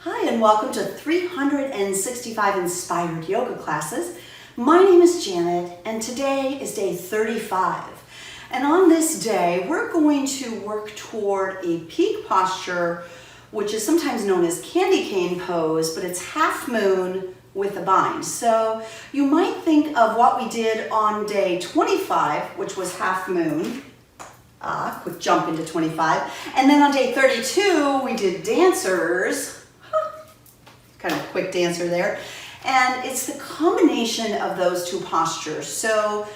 Hi, and welcome to 365 Inspired Yoga Classes. My name is Janet, and today is day 35. And on this day, we're going to work toward a peak posture, which is sometimes known as candy cane pose, but it's half moon with a bind. So you might think of what we did on day 25, which was half moon. Quick jump into 25. And then on day 32, we did dancers. Kind of a quick dancer there. And it's the combination of those two postures. So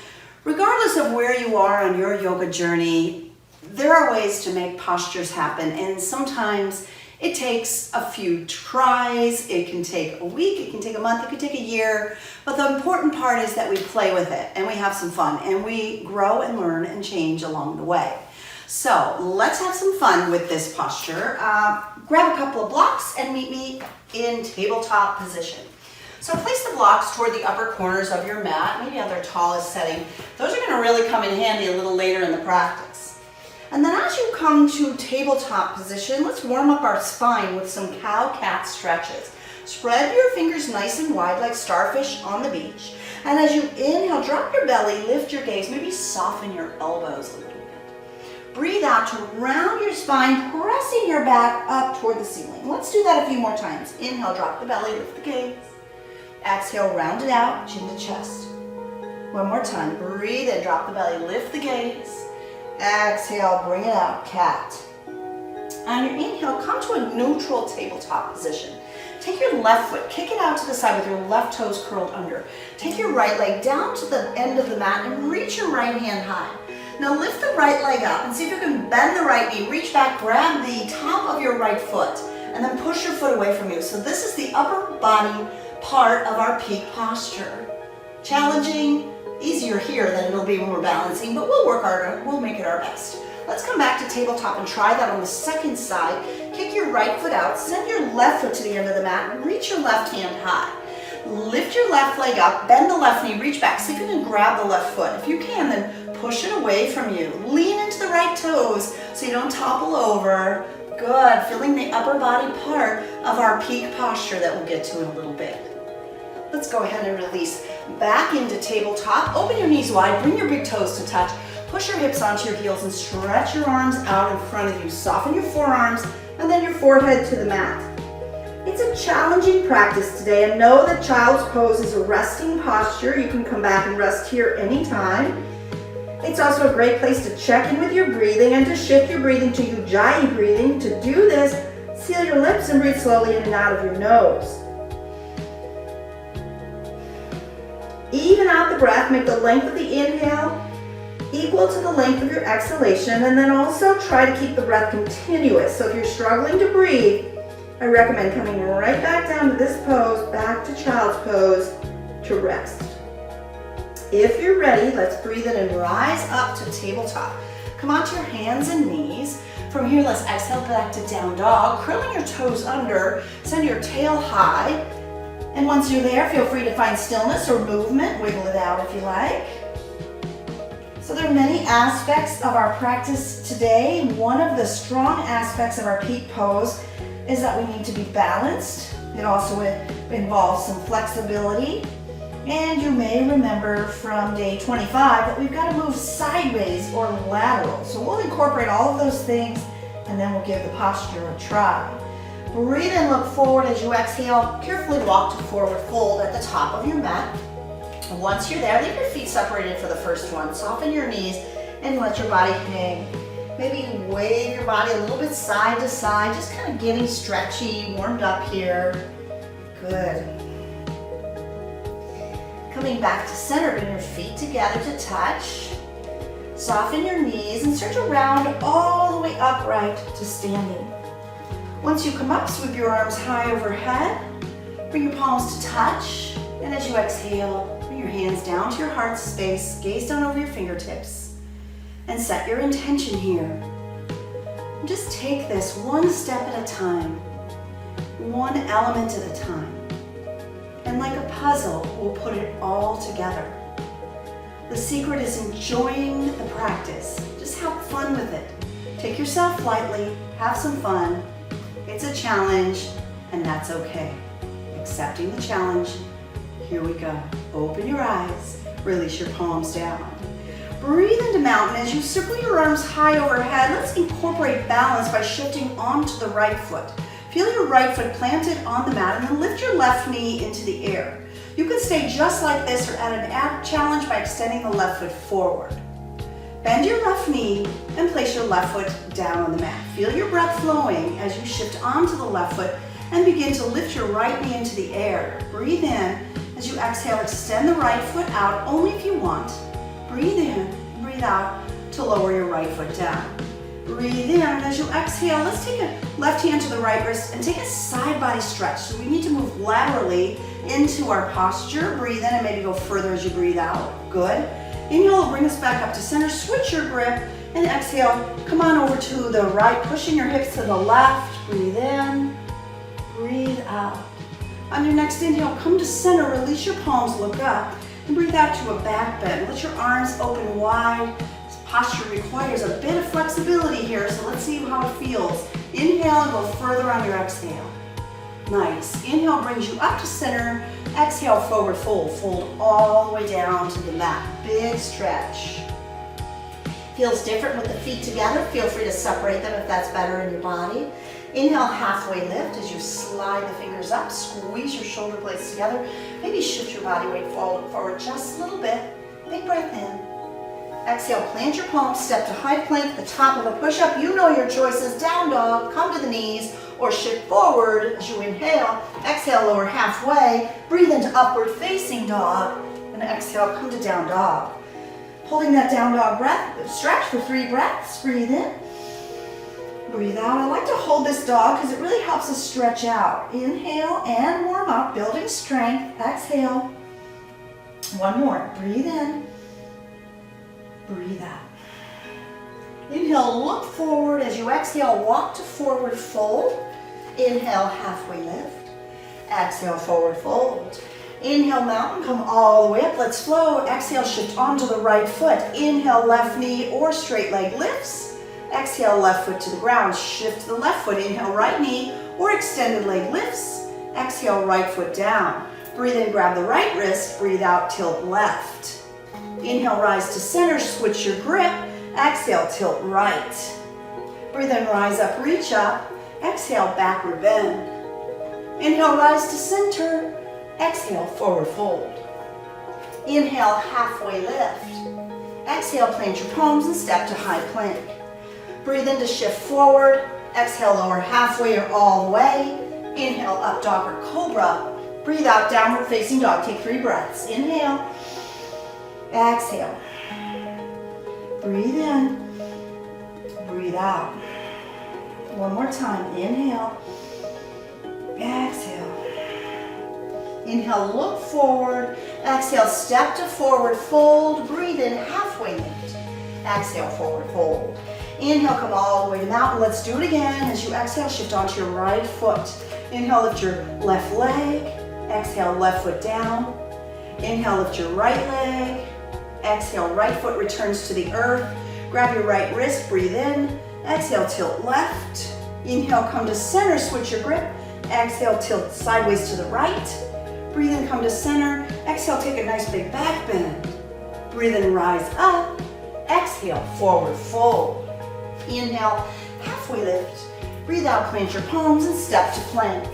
regardless of where you are on your yoga journey, there are ways to make postures happen. And sometimes it takes a few tries. It can take a week, it can take a month, it can take a year. But the important part is that we play with it and we have some fun and we grow and learn and change along the way. So let's have some fun with this posture. Grab a couple of blocks and meet me in tabletop position. So place the blocks toward the upper corners of your mat, maybe on their tallest setting. Those are going to really come in handy a little later in the practice. And then as you come to tabletop position, let's warm up our spine with some cow-cat stretches. Spread your fingers nice and wide like starfish on the beach. And as you inhale, drop your belly, lift your gaze, maybe soften your elbows a little bit. Breathe out to round your spine, pressing your back up toward the ceiling. Let's do that a few more times. Inhale, drop the belly, lift the gaze. Exhale, round it out, chin to chest. One more time. Breathe in, drop the belly, lift the gaze. Exhale, bring it out, cat. On your inhale, come to a neutral tabletop position. Take your left foot, kick it out to the side with your left toes curled under. Take your right leg down to the end of the mat and reach your right hand high. Now lift the right leg up and see if you can bend the right knee, reach back, grab the top of your right foot, and then push your foot away from you. So this is the upper body part of our peak posture. Challenging, easier here than it'll be when we're balancing, but we'll work harder, we'll make it our best. Let's come back to tabletop and try that on the second side. Kick your right foot out, send your left foot to the end of the mat, and reach your left hand high. Lift your left leg up, bend the left knee, reach back. See if you can grab the left foot. If you can, then push it away from you. Lean into the right toes so you don't topple over. Good, feeling the upper body part of our peak posture that we'll get to in a little bit. Let's go ahead and release back into tabletop. Open your knees wide, bring your big toes to touch. Push your hips onto your heels and stretch your arms out in front of you. Soften your forearms and then your forehead to the mat. It's a challenging practice today, and know that child's pose is a resting posture. You can come back and rest here anytime. It's also a great place to check in with your breathing and to shift your breathing to Ujjayi breathing. To do this, seal your lips and breathe slowly in and out of your nose. Even out the breath, make the length of the inhale equal to the length of your exhalation, and then also try to keep the breath continuous. So if you're struggling to breathe, I recommend coming right back down to this pose, back to child's pose to rest. If you're ready, let's breathe in and rise up to tabletop. Come onto your hands and knees. From here, let's exhale back to down dog, curling your toes under, send your tail high. And once you're there, feel free to find stillness or movement. Wiggle it out if you like. So there are many aspects of our practice today. One of the strong aspects of our peak pose is that we need to be balanced. It also involves some flexibility. And you may remember from day 25 that we've got to move sideways or lateral. So we'll incorporate all of those things and then we'll give the posture a try. Breathe in, look forward as you exhale. Carefully walk to forward fold at the top of your mat. And once you're there, leave your feet separated for the first one. Soften your knees and let your body hang. Maybe wave your body a little bit side to side, just kind of getting stretchy, warmed up here. Good. Coming back to center, bring your feet together to touch. Soften your knees and start to round all the way upright to standing. Once you come up, sweep your arms high overhead. Bring your palms to touch. And as you exhale, bring your hands down to your heart space, gaze down over your fingertips. And set your intention here. And just take this one step at a time, one element at a time. And like a puzzle, we'll put it all together. The secret is enjoying the practice. Just have fun with it. Take yourself lightly, have some fun. It's a challenge, and that's okay. Accepting the challenge. Here we go. Open your eyes, release your palms down. Breathe into mountain. As you circle your arms high overhead, let's incorporate balance by shifting onto the right foot. Feel your right foot planted on the mat and then lift your left knee into the air. You can stay just like this or add an ab challenge by extending the left foot forward. Bend your left knee and place your left foot down on the mat. Feel your breath flowing as you shift onto the left foot and begin to lift your right knee into the air. Breathe in. As you exhale, extend the right foot out only if you want. Breathe in, breathe out to lower your right foot down. Breathe in, and as you exhale, let's take a left hand to the right wrist and take a side body stretch. So we need to move laterally into our posture. Breathe in and maybe go further as you breathe out. Good. Inhale, bring us back up to center. Switch your grip, and exhale, come on over to the right, pushing your hips to the left. Breathe in, breathe out. On your next inhale, come to center, release your palms, look up, and breathe out to a back bend. Let your arms open wide. This posture requires a bit of flexibility here, so let's see how it feels. Inhale and go further on your exhale. Nice. Inhale brings you up to center. Exhale, forward fold. Fold all the way down to the mat. Big stretch. Feels different with the feet together. Feel free to separate them if that's better in your body. Inhale, halfway lift as you slide the fingers up, squeeze your shoulder blades together. Maybe shift your body weight forward just a little bit. Big breath in. Exhale, plant your palms, step to high plank, the top of a push-up. You know your choices. Down dog, come to the knees, or shift forward as you inhale. Exhale, lower halfway. Breathe into upward facing dog, and exhale, come to down dog. Holding that down dog breath, stretch for 3 breaths. Breathe in. Breathe out. I like to hold this dog because it really helps us stretch out. Inhale and warm up, building strength. Exhale. One more. Breathe in. Breathe out. Inhale, look forward. As you exhale, walk to forward fold. Inhale, halfway lift. Exhale, forward fold. Inhale, mountain, come all the way up. Let's flow. Exhale, shift onto the right foot. Inhale, left knee or straight leg lifts. Exhale, left foot to the ground. Shift to the left foot. Inhale, right knee or extended leg lifts. Exhale, right foot down. Breathe in, grab the right wrist. Breathe out, tilt left. Inhale, rise to center. Switch your grip. Exhale, tilt right. Breathe in, rise up, reach up. Exhale, backward bend. Inhale, rise to center. Exhale, forward fold. Inhale, halfway lift. Exhale, plant your palms and step to high plank. Breathe in to shift forward. Exhale, lower halfway or all the way. Inhale, up dog or cobra. Breathe out, downward facing dog. Take 3 breaths. Inhale. Exhale. Breathe in. Breathe out. One more time. Inhale. Exhale. Inhale, look forward. Exhale, step to forward fold. Breathe in, halfway lift. Exhale, forward fold. Inhale, come all the way to mountain. Let's do it again. As you exhale, shift onto your right foot. Inhale, lift your left leg. Exhale, left foot down. Inhale, lift your right leg. Exhale, right foot returns to the earth. Grab your right wrist, breathe in. Exhale, tilt left. Inhale, come to center, switch your grip. Exhale, tilt sideways to the right. Breathe in, come to center. Exhale, take a nice big back bend. Breathe in, rise up. Exhale, forward fold. Inhale, halfway lift. Breathe out, plant your palms and step to plank.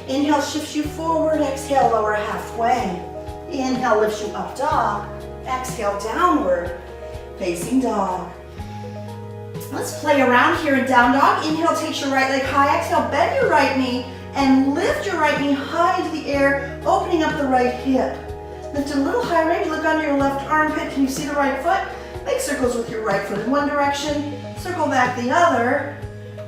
Inhale, shifts you forward. Exhale, lower halfway. Inhale, lifts you up dog. Exhale, downward facing dog. Let's play around here in down dog. Inhale, takes your right leg high. Exhale, bend your right knee and lift your right knee high into the air, opening up the right hip. Lift a little high range, look under your left armpit. Can you see the right foot? Make circles with your right foot in one direction, circle back the other.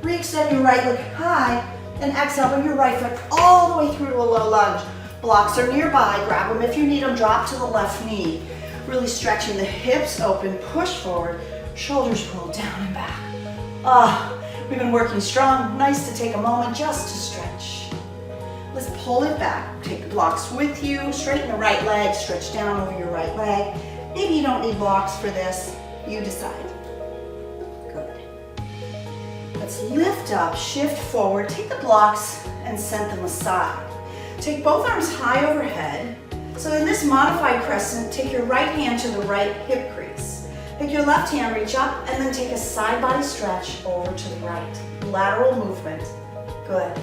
Re-extend your right leg high, and exhale, bring your right foot all the way through to a low lunge. Blocks are nearby, grab them if you need them, drop to the left knee. Really stretching the hips open, push forward, shoulders pull down and back. We've been working strong. Nice to take a moment just to stretch. Let's pull it back. Take the blocks with you, straighten the right leg, stretch down over your right leg. Maybe you don't need blocks for this, you decide. Good. Let's lift up, shift forward, take the blocks and sent them aside. Take both arms high overhead. So in this modified crescent, take your right hand to the right hip crease. Pick your left hand, reach up, and then take a side body stretch over to the right. Lateral movement. Good.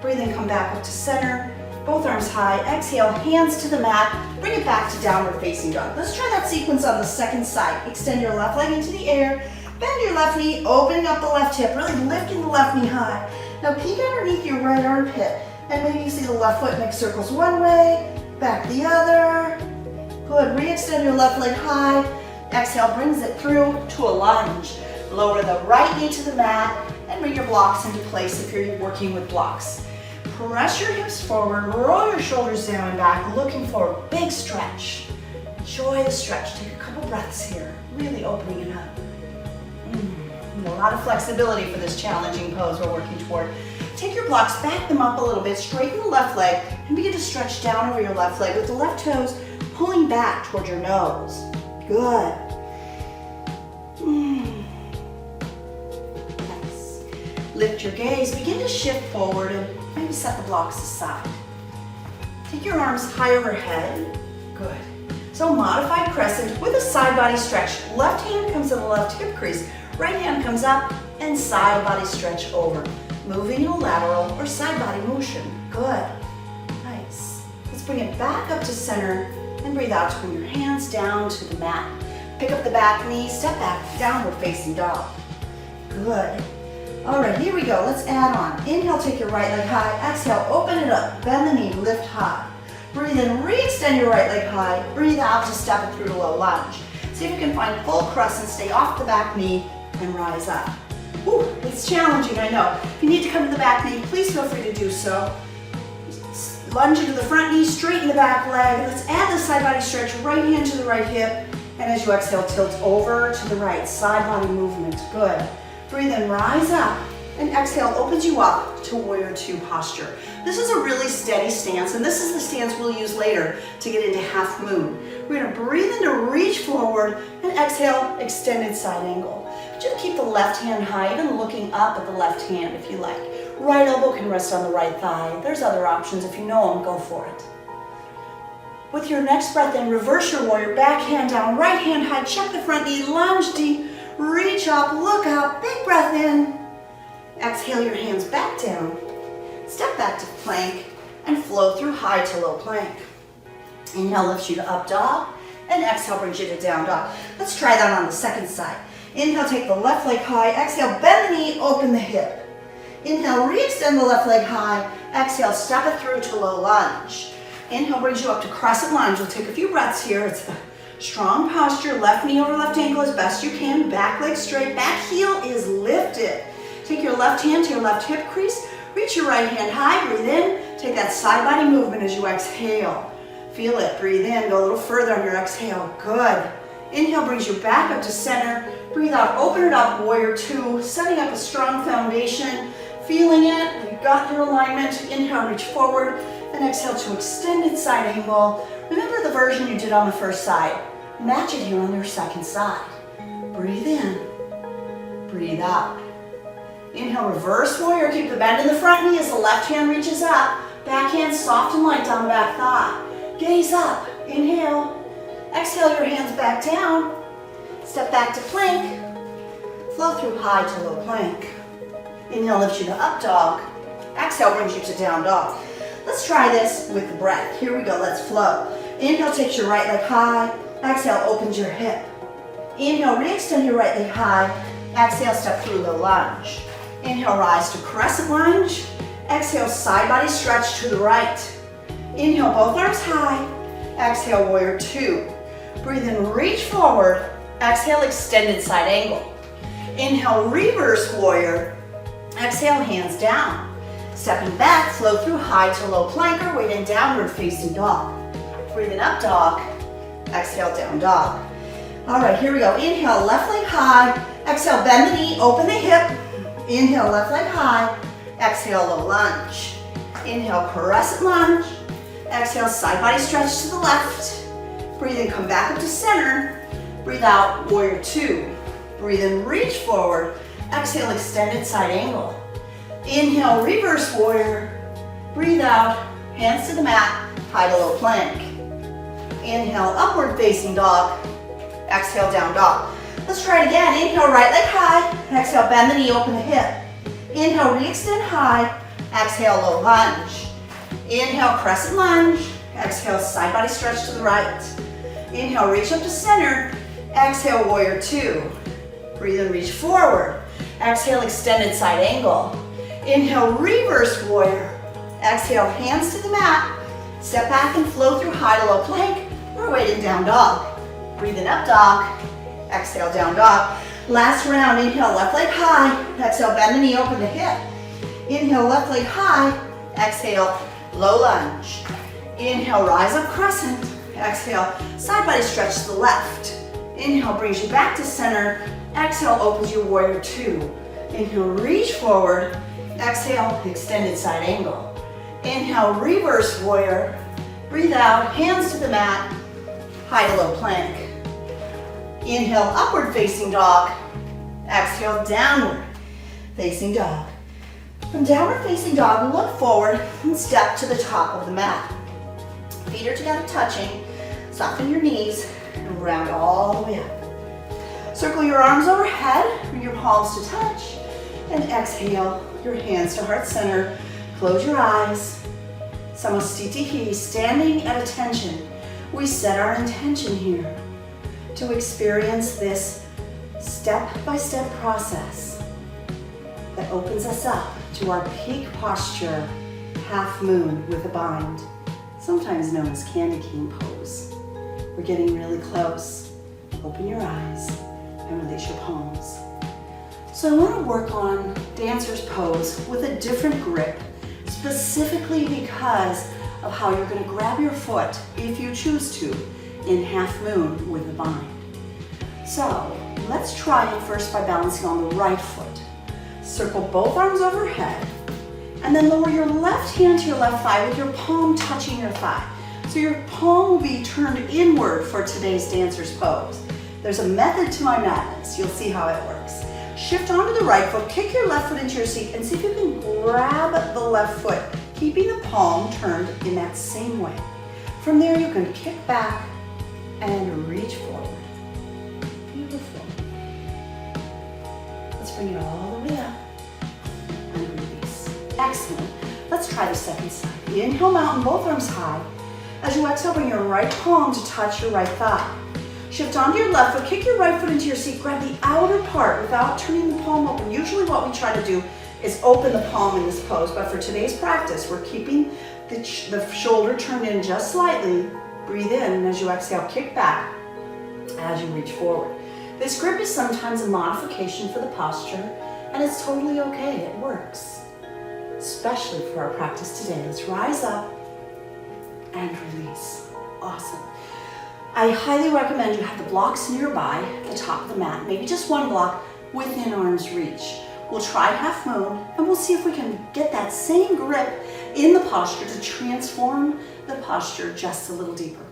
Breathe in, come back up to center. Both arms high. Exhale, hands to the mat. Bring it back to downward facing dog. Let's try that sequence on the second side. Extend your left leg into the air. Bend your left knee, opening up the left hip, really lifting the left knee high. Now peek underneath your right armpit, and maybe you see the left foot make circles one way, back the other. Good, re-extend your left leg high. Exhale, brings it through to a lunge. Lower the right knee to the mat, and bring your blocks into place if you're working with blocks. Press your hips forward, roll your shoulders down and back, looking for a big stretch. Enjoy the stretch, take a couple breaths here, really opening it up. A lot of flexibility for this challenging pose we're working toward. Take your blocks, back them up a little bit, straighten the left leg, and begin to stretch down over your left leg with the left toes pulling back toward your nose. Good. Nice. Lift your gaze, begin to shift forward and maybe set the blocks aside. Take your arms high overhead. Good. So modified crescent with a side body stretch. Left hand comes to the left hip crease. Right hand comes up and side body stretch over. Moving in a lateral or side body motion. Good. Nice. Let's bring it back up to center and breathe out to bring your hands down to the mat. Pick up the back knee, step back, downward facing dog. Good. All right, here we go. Let's add on. Inhale, take your right leg high. Exhale, open it up. Bend the knee, lift high. Breathe in, re-extend your right leg high. Breathe out to step it through to low lunge. See if you can find full crescent, stay off the back knee, and rise up. Ooh, it's challenging, I know. If you need to come to the back knee, please feel free to do so. Lunge into the front knee, straighten the back leg. Let's add the side body stretch, right hand to the right hip, and as you exhale, tilt over to the right, side body movement. Good. Breathe in, rise up, and exhale opens you up to warrior two posture. This is a really steady stance, and this is the stance we'll use later to get into half moon. We're gonna breathe in to reach forward, and exhale, extended side angle. Just keep the left hand high, even looking up at the left hand if you like. Right elbow can rest on the right thigh. There's other options. If you know them, go for it. With your next breath in, reverse your warrior, back hand down, right hand high, check the front knee, lunge deep, reach up, look up, big breath in. Exhale your hands back down, step back to plank, and flow through high to low plank. Inhale lifts you to up dog, and exhale brings you to down dog. Let's try that on the second side. Inhale, take the left leg high, exhale, bend the knee, open the hip. Inhale, re-extend the left leg high, exhale, step it through to low lunge. Inhale brings you up to crescent lunge. We'll take a few breaths here. It's the strong posture, left knee over left ankle as best you can, back leg straight, back heel is lifted. Take your left hand to your left hip crease, reach your right hand high, breathe in, take that side body movement as you exhale. Feel it, breathe in, go a little further on your exhale, good. Inhale brings you back up to center, breathe out, open it up, warrior two, setting up a strong foundation, feeling it, you've got your alignment, inhale, reach forward, and exhale to extended side angle. Remember the version you did on the first side, match it here on your second side. Breathe in, breathe out. Inhale, reverse warrior, keep the bend in the front knee as the left hand reaches up, back hand soft and light down the back thigh. Gaze up, inhale, exhale your hands back down, step back to plank, flow through high to low plank. Inhale lifts you to up dog, exhale brings you to down dog. Let's try this with the breath. Here we go, let's flow. Inhale takes your right leg high, exhale opens your hip. Inhale, re-extend your right leg high, exhale step through low lunge. Inhale, rise to crescent lunge, exhale side body stretch to the right. Inhale, both arms high, exhale warrior two. Breathe in, reach forward, exhale extended side angle. Inhale, reverse warrior, exhale hands down. Stepping back, flow through high to low plank or weight in downward facing dog. Breathe in up dog, exhale down dog. All right, here we go. Inhale, left leg high, exhale bend the knee, open the hip. Inhale, left leg high, exhale low lunge. Inhale, crescent lunge, exhale side body stretch to the left. Breathe in, come back up to center. Breathe out, warrior two. Breathe in, reach forward, exhale extended side angle. Inhale, reverse warrior, Breathe out, hands to the mat, high to low plank. Inhale, upward facing dog. Exhale, down dog. Let's try it again. Inhale, right leg high. Exhale, bend the knee, open the hip. Inhale, re-extend high. Exhale, low lunge. Inhale, crescent lunge. Exhale, side body stretch to the right. Inhale, reach up to center. Exhale, warrior two. Breathe and reach forward. Exhale, extended side angle. Inhale, reverse warrior. Exhale, hands to the mat. Step back and flow through high to low plank or weighted down dog. Breathe in up dog. Exhale, down dog. Last round, inhale, left leg high. Exhale, bend the knee, open the hip. Inhale, left leg high. Exhale, low lunge. Inhale, rise up crescent. Exhale, side body stretch to the left. Inhale, brings you back to center. Exhale, opens your warrior two. Inhale, reach forward. Exhale, extended side angle. Inhale, reverse warrior. Breathe out, hands to the mat, high to low plank. Inhale, upward facing dog. Exhale, downward facing dog. From downward facing dog, look forward and step to the top of the mat. Feet are together touching. Soften your knees and round all the way up. Circle your arms overhead, bring your palms to touch, and exhale, your hands to heart center. Close your eyes. Samastitihi, standing at attention. We set our intention here to experience this step-by-step process that opens us up to our peak posture, half moon with a bind, sometimes known as candy cane pose. We're getting really close. Open your eyes and release your palms. So I want to work on dancer's pose with a different grip, specifically because of how you're going to grab your foot, if you choose to, in half moon with a bind. So let's try it first by balancing on the right foot. Circle both arms overhead, and then lower your left hand to your left thigh with your palm touching your thigh. So your palm will be turned inward for today's dancer's pose. There's a method to my madness. You'll see how it works. Shift onto the right foot, kick your left foot into your seat, and see if you can grab the left foot, keeping the palm turned in that same way. From there, you can kick back and reach forward. Beautiful. Let's bring it all the way up and release. Excellent. Let's try the second side. Inhale, mountain, both arms high. As you exhale, bring your right palm to touch your right thigh. Shift onto your left foot, kick your right foot into your seat, grab the outer part without turning the palm open. Usually what we try to do is open the palm in this pose, but for today's practice, we're keeping the shoulder turned in just slightly. Breathe in, and as you exhale, kick back as you reach forward. This grip is sometimes a modification for the posture, and it's totally okay, it works. Especially for our practice today. Let's rise up and release. Awesome. I highly recommend you have the blocks nearby, the top of the mat, maybe just one block within arm's reach. We'll try half moon and we'll see if we can get that same grip in the posture to transform the posture just a little deeper.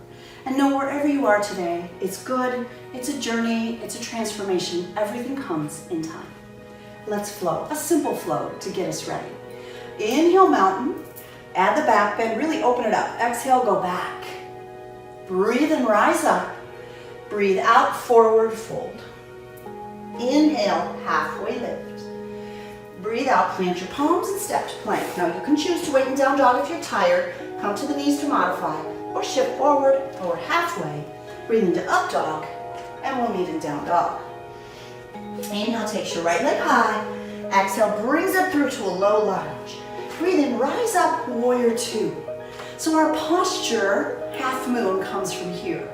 And know wherever you are today, it's good, it's a journey, it's a transformation. Everything comes in time. Let's flow, a simple flow to get us ready. Inhale, mountain, add the back bend, really open it up. Exhale, go back. Breathe and rise up. Breathe out, forward fold. Inhale, halfway lift. Breathe out, plant your palms and step to plank. Now you can choose to wait in down dog if you're tired. Come to the knees to modify, or shift forward halfway. Breathe into up dog, and we'll meet in down dog. Inhale, takes your right leg high. Exhale, brings it through to a low lunge. Breathe in, rise up, warrior two. So our posture, half moon, comes from here.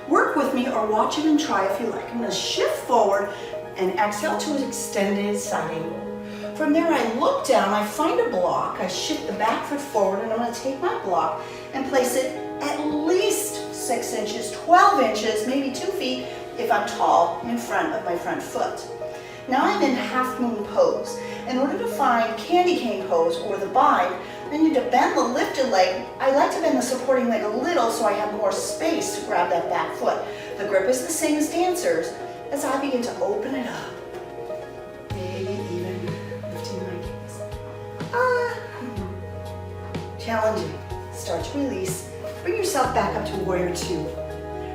Work with me or watch it and try if you like. I'm gonna shift forward and exhale to an extended side angle. From there, I look down, I find a block, I shift the back foot forward, and I'm gonna take my block and place it at least 6 inches, 12 inches, maybe 2 feet if I'm tall, in front of my front foot. Now I'm in half moon pose. In order to find candy cane pose or the bind, I need to bend the lifted leg. I like to bend the supporting leg a little so I have more space to grab that back foot. The grip is the same as dancers as I begin to open it up. Maybe even lifting my gaze. challenging. Start to release. Bring yourself back up to warrior two.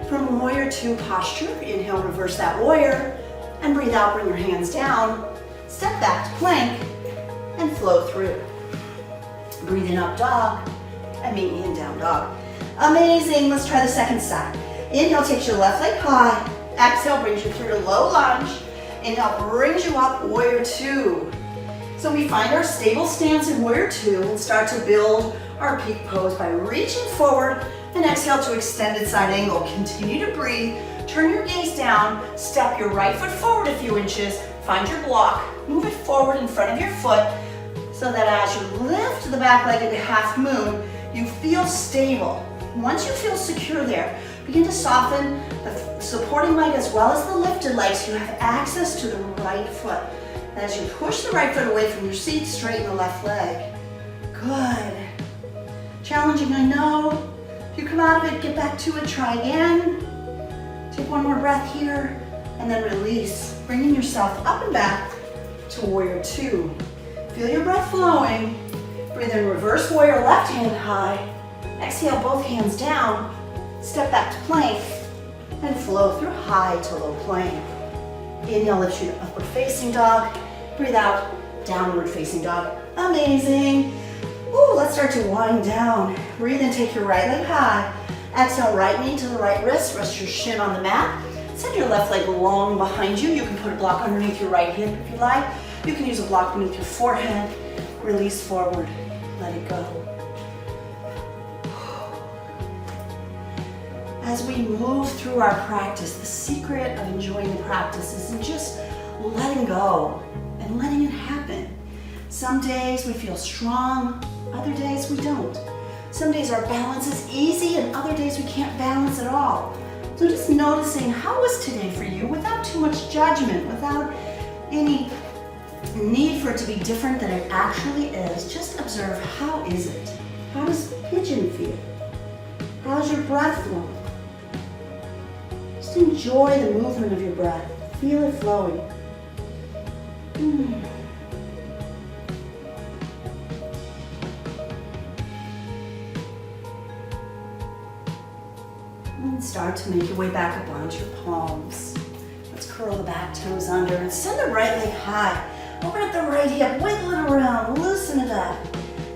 From warrior two posture, inhale, reverse that warrior, and breathe out, bring your hands down. Step back to plank and flow through. Breathe in up dog and meet me in down dog. Amazing, let's try the second side. Inhale takes your left leg high. Exhale brings you through to low lunge. Inhale brings you up, warrior two. So we find our stable stance in warrior two and start to build our peak pose by reaching forward and exhale to extended side angle. Continue to breathe, turn your gaze down, step your right foot forward a few inches, find your block, move it forward in front of your foot so that as you lift the back leg into half moon, you feel stable. Once you feel secure there, begin to soften the supporting leg as well as the lifted leg so you have access to the right foot. And as you push the right foot away from your seat, straighten the left leg. Good. Challenging, I know. If you come out of it, get back to it, try again. Take one more breath here, and then release, bringing yourself up and back to warrior two. Feel your breath flowing. Breathe in reverse warrior, left hand high. Exhale, both hands down. Step back to plank, and flow through high to low plank. Inhale, lift you to upward facing dog. Breathe out, downward facing dog. Amazing. Ooh, let's start to wind down. Breathe in, take your right leg high. Exhale, right knee to the right wrist. Rest your shin on the mat. Send your left leg long behind you. You can put a block underneath your right hip if you like. You can use a block beneath your forehead. Release forward. Let it go. As we move through our practice, the secret of enjoying the practice is in just letting go and letting it happen. Some days we feel strong, other days we don't. Some days our balance is easy and other days we can't balance at all. So just noticing how was today for you without too much judgment, without any need for it to be different than it actually is. Just observe, how is it? How does pigeon feel? How's your breath flowing? Just enjoy the movement of your breath. Feel it flowing. And start to make your way back up onto your palms. Let's curl the back toes under and send the right leg high. Open up the right hip, wiggle it around, loosen it up.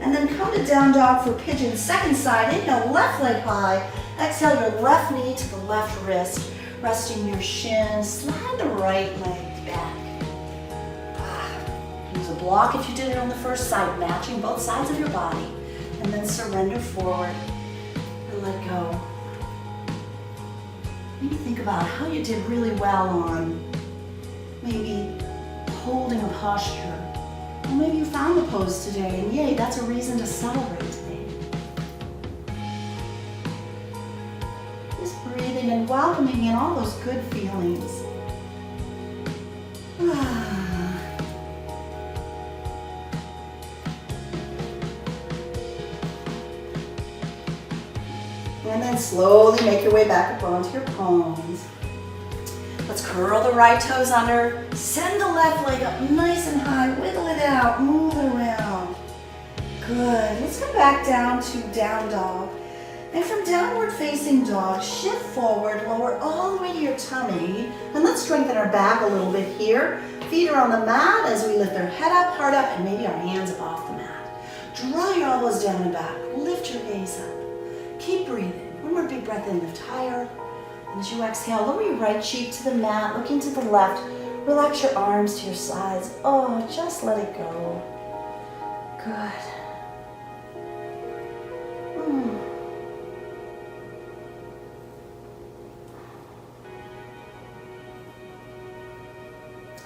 And then come to down dog for pigeon. Second side, inhale, left leg high. Exhale your left knee to the left wrist. Resting your shin, slide the right leg back. Use a block if you did it on the first side, matching both sides of your body. And then surrender forward and let go. Maybe think about how you did really well on maybe holding a posture. Or maybe you found the pose today, and yay, that's a reason to celebrate today. Just breathing and welcoming in all those good feelings. And then slowly make your way back up onto your palms. Let's curl the right toes under. Send the left leg up nice and high. Wiggle it out. Move it around. Good. Let's come back down to down dog. And from downward facing dog, shift forward, lower all the way to your tummy. And let's strengthen our back a little bit here. Feet are on the mat as we lift our head up, heart up, and maybe our hands up off the mat. Draw your elbows down and back. Lift your gaze up. Keep breathing. One more big breath in, lift higher. And as you exhale, lower your right cheek to the mat, looking to the left. Relax your arms to your sides. Oh, just let it go. Good.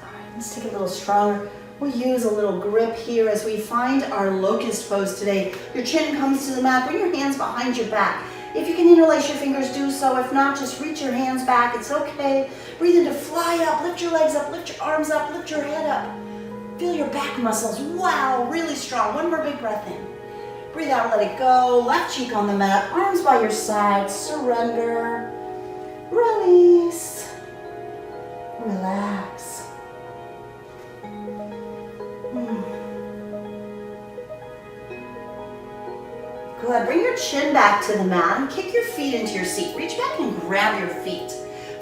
All right, let's take it a little stronger. We'll use a little grip here as we find our locust pose today. Your chin comes to the mat. Bring your hands behind your back. If you can interlace your fingers, do so. If not, just reach your hands back. It's okay. Breathe in to fly up. Lift your legs up. Lift your arms up. Lift your head up. Feel your back muscles. Wow, really strong. One more big breath in. Breathe out, let it go. Left cheek on the mat. Arms by your side. Surrender. Release. Relax. Good. Bring your chin back to the mat and kick your feet into your seat. Reach back and grab your feet.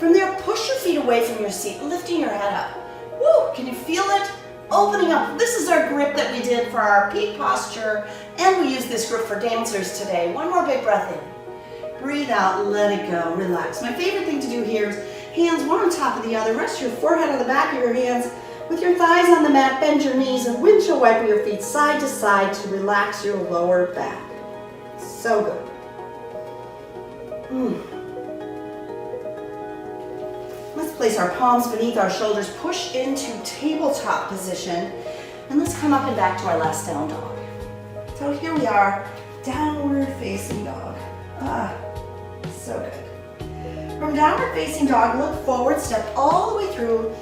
From there, push your feet away from your seat, lifting your head up. Woo! Can you feel it? Opening up. This is our grip that we did for our peak posture, and we use this grip for dancers today. One more big breath in. Breathe out, let it go, relax. My favorite thing to do here is hands one on top of the other. Rest your forehead on the back of your hands with your thighs on the mat. Bend your knees and windshield wiper your feet side to side to relax your lower back. So good. Let's place our palms beneath our shoulders, push into tabletop position, and let's come up and back to our last down dog. So here we are, downward facing dog. So good. From downward facing dog, look forward, step all the way through,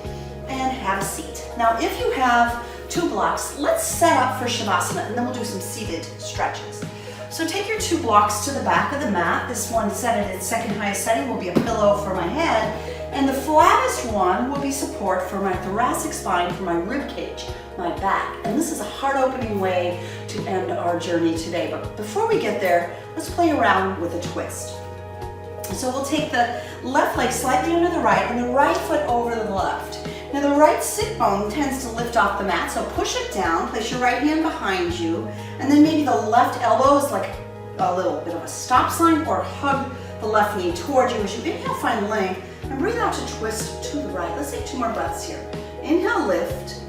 and have a seat. Now if you have 2 blocks, let's set up for Shavasana, and then we'll do some seated stretches. So take your 2 blocks to the back of the mat. This one set at its second highest setting will be a pillow for my head, and the flattest one will be support for my thoracic spine, for my rib cage, my back. And this is a heart-opening way to end our journey today. But before we get there, let's play around with a twist. So we'll take the left leg slightly under the right and the right foot over the left. Now the right sit bone tends to lift off the mat, so push it down, place your right hand behind you, and then maybe the left elbow is like a little bit of a stop sign, or hug the left knee towards you as you inhale, find length, and breathe out to twist to the right. Let's take 2 more breaths here. Inhale, lift.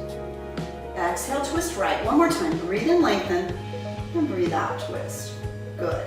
Exhale, twist right. One more time. Breathe in, lengthen, and breathe out, twist. Good.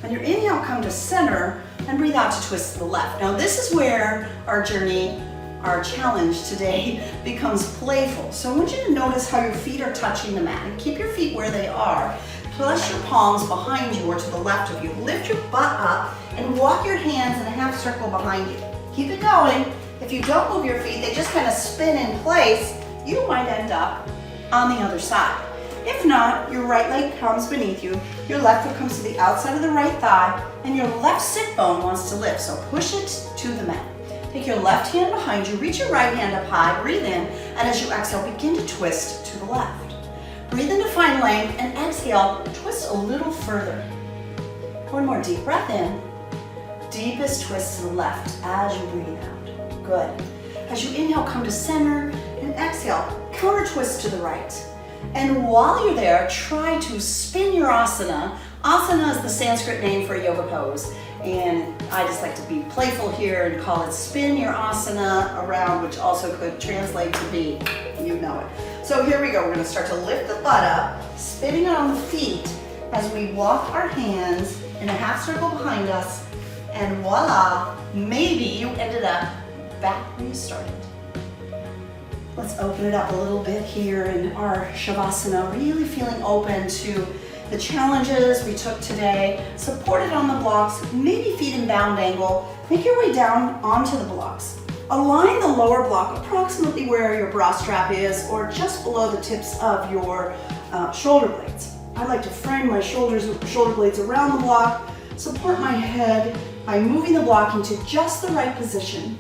On your inhale, come to center, and breathe out to twist to the left. Now this is where our journey, our challenge today becomes playful. So I want you to notice how your feet are touching the mat, and keep your feet where they are. Place your palms behind you or to the left of you. Lift your butt up and walk your hands in a half circle behind you. Keep it going. If you don't move your feet, they just kind of spin in place. You might end up on the other side. If not, your right leg comes beneath you, your left foot comes to the outside of the right thigh, and your left sit bone wants to lift, so push it to the mat. Take your left hand behind you, reach your right hand up high, breathe in, and as you exhale, begin to twist to the left. Breathe in to find length, and exhale, twist a little further. One more deep breath in. Deepest twist to the left as you breathe out. Good. As you inhale, come to center, and exhale, counter twist to the right. And while you're there, try to spin your asana. Asana is the Sanskrit name for a yoga pose. And I just like to be playful here and call it spin your asana around, which also could translate to be, you know it. So here we go. We're going to start to lift the butt up, spinning it on the feet as we walk our hands in a half circle behind us. And voila, maybe you ended up back where you started. Let's open it up a little bit here in our Shavasana, really feeling open to the challenges we took today, supported on the blocks, maybe feet in bound angle. Make your way down onto the blocks. Align the lower block approximately where your bra strap is, or just below the tips of your shoulder blades. I like to frame my shoulder blades around the block, support my head by moving the block into just the right position,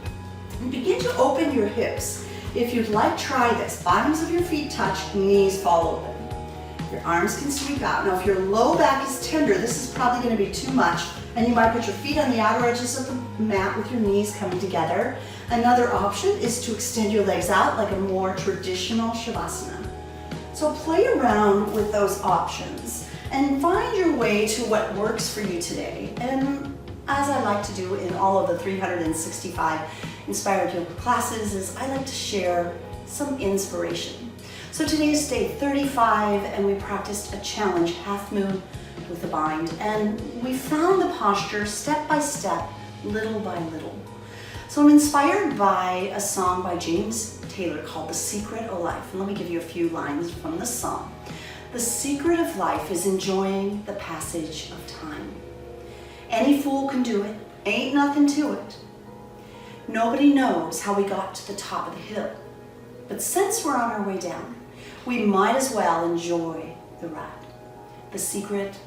and begin to open your hips. If you'd like, try this. Bottoms of your feet touch, knees fall open. Your arms can sweep out. Now if your low back is tender, this is probably going to be too much, and you might put your feet on the outer edges of the mat with your knees coming together. Another option is to extend your legs out like a more traditional Shavasana. So play around with those options and find your way to what works for you today. And as I like to do in all of the 365 inspired yoga classes, is I like to share some inspiration. So today is day 35, and we practiced a challenge, half moon with the bind, and we found the posture step by step, little by little. So I'm inspired by a song by James Taylor called The Secret of Life, and let me give you a few lines from the song. The secret of life is enjoying the passage of time. Any fool can do it, ain't nothing to it. Nobody knows how we got to the top of the hill, but since we're on our way down, we might as well enjoy the ride. The secret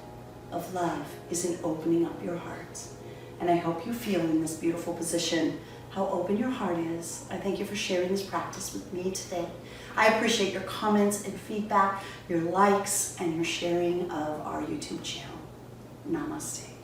of love is in opening up your hearts. And I hope you feel in this beautiful position how open your heart is. I thank you for sharing this practice with me today. I appreciate your comments and feedback, your likes, and your sharing of our YouTube channel. Namaste.